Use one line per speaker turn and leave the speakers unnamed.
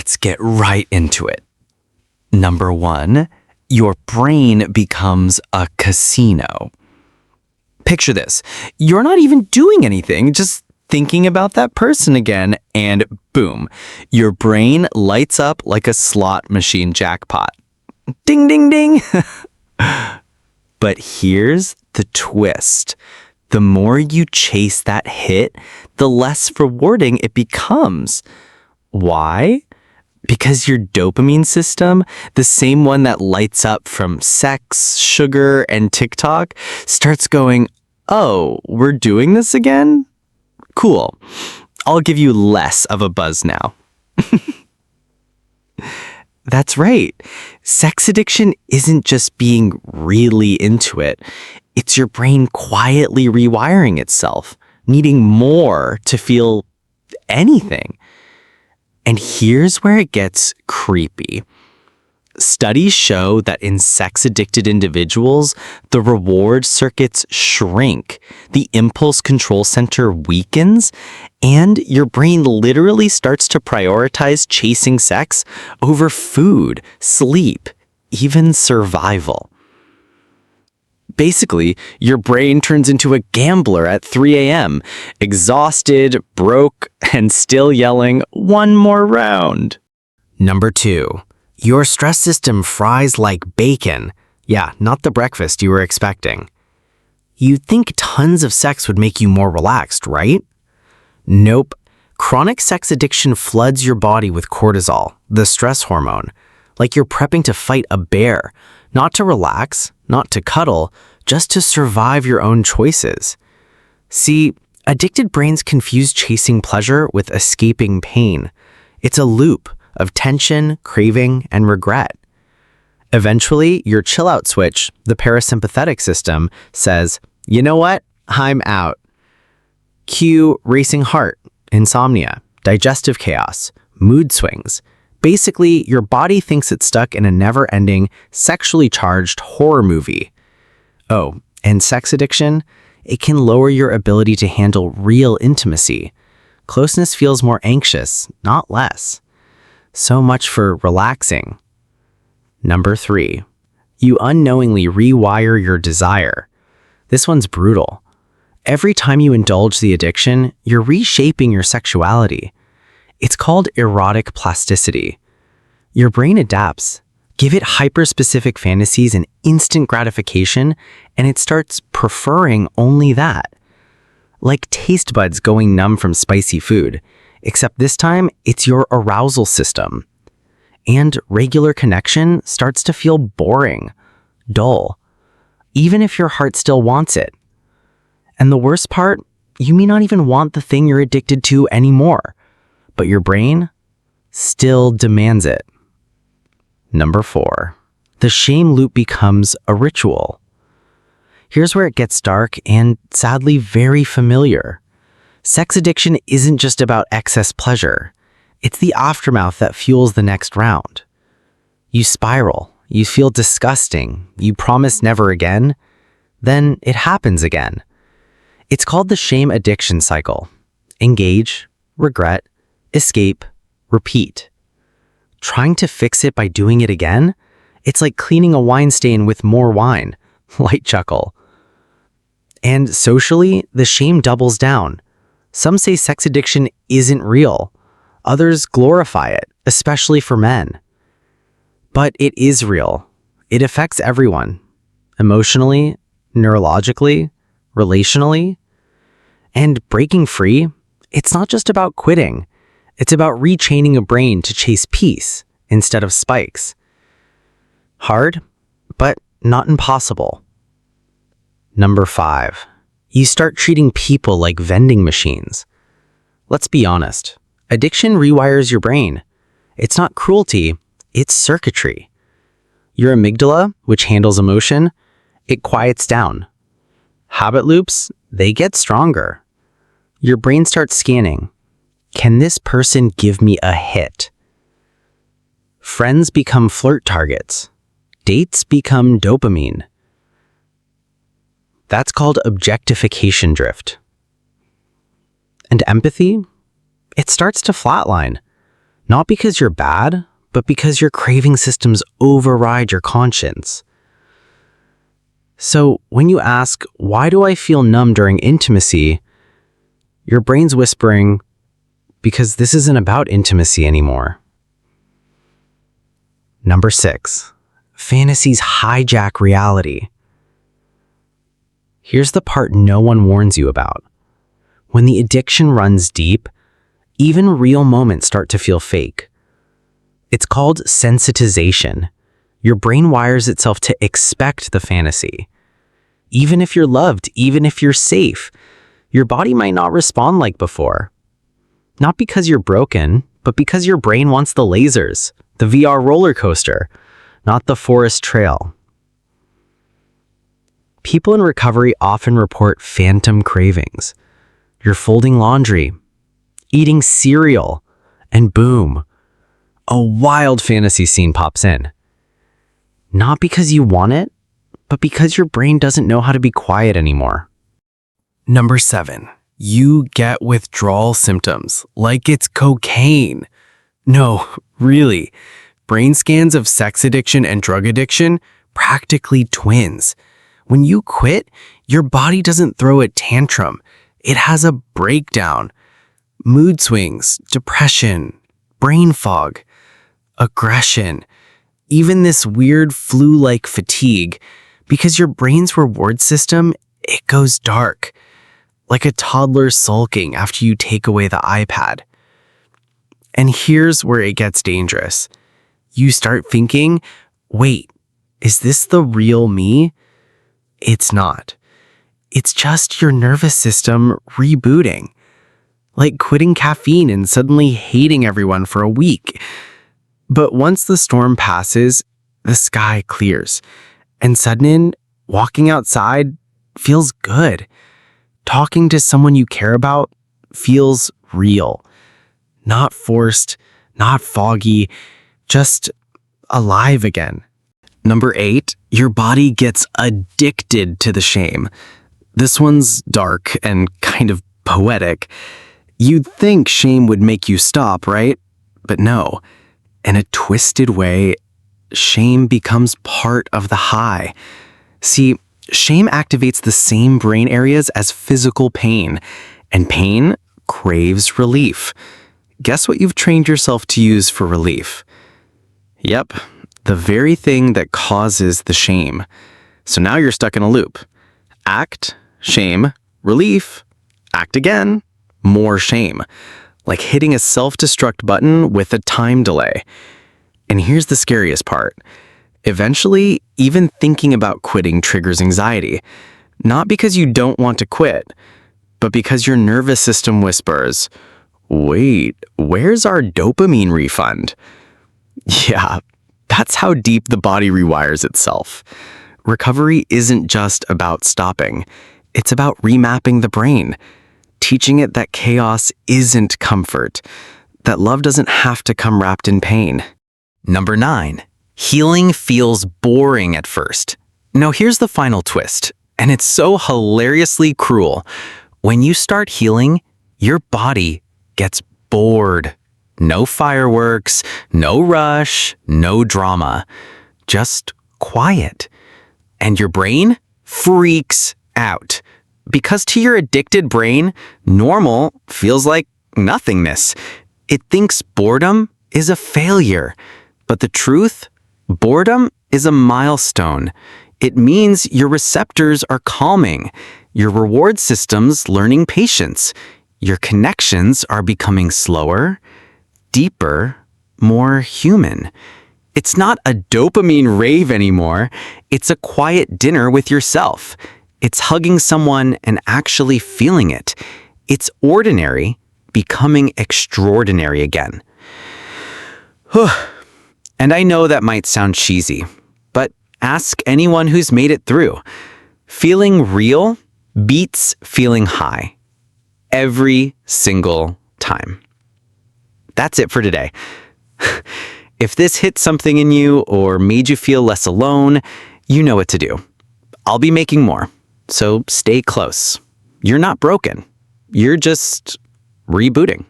Let's get right into it. Number 1, your brain becomes a casino. Picture this. You're not even doing anything, just thinking about that person again, and boom, your brain lights up like a slot machine jackpot. Ding, ding, ding. But here's the twist. The more you chase that hit, the less rewarding it becomes. Why? Because your dopamine system, the same one that lights up from sex, sugar, and TikTok, starts going, "Oh, we're doing this again? Cool. I'll give you less of a buzz now." That's right. Sex addiction isn't just being really into it. It's your brain quietly rewiring itself, needing more to feel anything. And here's where it gets creepy. Studies show that in sex-addicted individuals, the reward circuits shrink, the impulse control center weakens, and your brain literally starts to prioritize chasing sex over food, sleep, even survival. Basically, your brain turns into a gambler at 3 a.m., exhausted, broke, and still yelling, "One more round." Number 2. Your stress system fries like bacon. Yeah, not the breakfast you were expecting. You'd think tons of sex would make you more relaxed, right? Nope. Chronic sex addiction floods your body with cortisol, the stress hormone, like you're prepping to fight a bear, not to relax, not to cuddle, just to survive your own choices. See, addicted brains confuse chasing pleasure with escaping pain. It's a loop of tension, craving, and regret. Eventually, your chill-out switch, the parasympathetic system, says, "You know what? I'm out." Cue racing heart, insomnia, digestive chaos, mood swings. Basically, your body thinks it's stuck in a never-ending, sexually charged horror movie. Oh, and sex addiction? It can lower your ability to handle real intimacy. Closeness feels more anxious, not less. So much for relaxing. Number 3. You unknowingly rewire your desire. This one's brutal. Every time you indulge the addiction, you're reshaping your sexuality. It's called erotic plasticity. Your brain adapts. Give it hyper-specific fantasies and instant gratification, and it starts preferring only that. Like taste buds going numb from spicy food, except this time it's your arousal system. And regular connection starts to feel boring, dull, even if your heart still wants it. And the worst part, you may not even want the thing you're addicted to anymore, but your brain still demands it. Number 4. The shame loop becomes a ritual. Here's where it gets dark and sadly very familiar. Sex addiction isn't just about excess pleasure. It's the aftermath that fuels the next round. You spiral, you feel disgusting, you promise never again, then it happens again. It's called the shame addiction cycle. Engage, regret, escape, repeat. Trying to fix it by doing it again? It's like cleaning a wine stain with more wine. Light chuckle. And socially, the shame doubles down. Some say sex addiction isn't real. Others glorify it, especially for men. But it is real. It affects everyone. Emotionally, neurologically, relationally. And breaking free, it's not just about quitting. It's about rechaining a brain to chase peace instead of spikes. Hard, but not impossible. Number 5. You start treating people like vending machines. Let's be honest. Addiction rewires your brain. It's not cruelty, it's circuitry. Your amygdala, which handles emotion, it quiets down. Habit loops, they get stronger. Your brain starts scanning. Can this person give me a hit? Friends become flirt targets. Dates become dopamine. That's called objectification drift. And empathy? It starts to flatline. Not because you're bad, but because your craving systems override your conscience. So when you ask, why do I feel numb during intimacy? Your brain's whispering, because this isn't about intimacy anymore. Number 6, fantasies hijack reality. Here's the part no one warns you about. When the addiction runs deep, even real moments start to feel fake. It's called sensitization. Your brain wires itself to expect the fantasy. Even if you're loved, even if you're safe, your body might not respond like before. Not because you're broken, but because your brain wants the lasers, the VR roller coaster, not the forest trail. People in recovery often report phantom cravings. You're folding laundry, eating cereal, and boom, a wild fantasy scene pops in. Not because you want it, but because your brain doesn't know how to be quiet anymore. Number 7, you get withdrawal symptoms like it's cocaine. No, really. Brain scans of sex addiction and drug addiction, practically twins. When you quit, your body doesn't throw a tantrum. It has a breakdown. Mood swings, depression, brain fog, aggression, even this weird flu-like fatigue, because your brain's reward system, it goes dark, like a toddler sulking after you take away the iPad. And here's where it gets dangerous. You start thinking, wait, is this the real me? It's not. It's just your nervous system rebooting. Like quitting caffeine and suddenly hating everyone for a week. But once the storm passes, the sky clears. And suddenly, walking outside feels good. Talking to someone you care about feels real. Not forced, not foggy, just alive again. Number 8, your body gets addicted to the shame. This one's dark and kind of poetic. You'd think shame would make you stop, right? But no. In a twisted way, shame becomes part of the high. See, shame activates the same brain areas as physical pain, and pain craves relief. Guess what you've trained yourself to use for relief? Yep, the very thing that causes the shame. So now you're stuck in a loop. Act, shame, relief, act again, more shame. Like hitting a self-destruct button with a time delay. And here's the scariest part. Eventually, even thinking about quitting triggers anxiety. Not because you don't want to quit, but because your nervous system whispers, wait, where's our dopamine refund? Yeah, that's how deep the body rewires itself. Recovery isn't just about stopping. It's about remapping the brain, teaching it that chaos isn't comfort, that love doesn't have to come wrapped in pain. Number 9, healing feels boring at first. Now here's the final twist, and it's so hilariously cruel. When you start healing, your body gets bored. No fireworks, no rush, no drama, just quiet. And your brain freaks out. Because to your addicted brain, normal feels like nothingness. It thinks boredom is a failure. But the truth, boredom is a milestone. It means your receptors are calming, your reward system's learning patience, your connections are becoming slower, deeper, more human. It's not a dopamine rave anymore. It's a quiet dinner with yourself. It's hugging someone and actually feeling it. It's ordinary becoming extraordinary again. And I know that might sound cheesy, but ask anyone who's made it through. Feeling real beats feeling high. Every single time. That's it for today. If this hit something in you or made you feel less alone, you know what to do. I'll be making more, so stay close. You're not broken. You're just rebooting.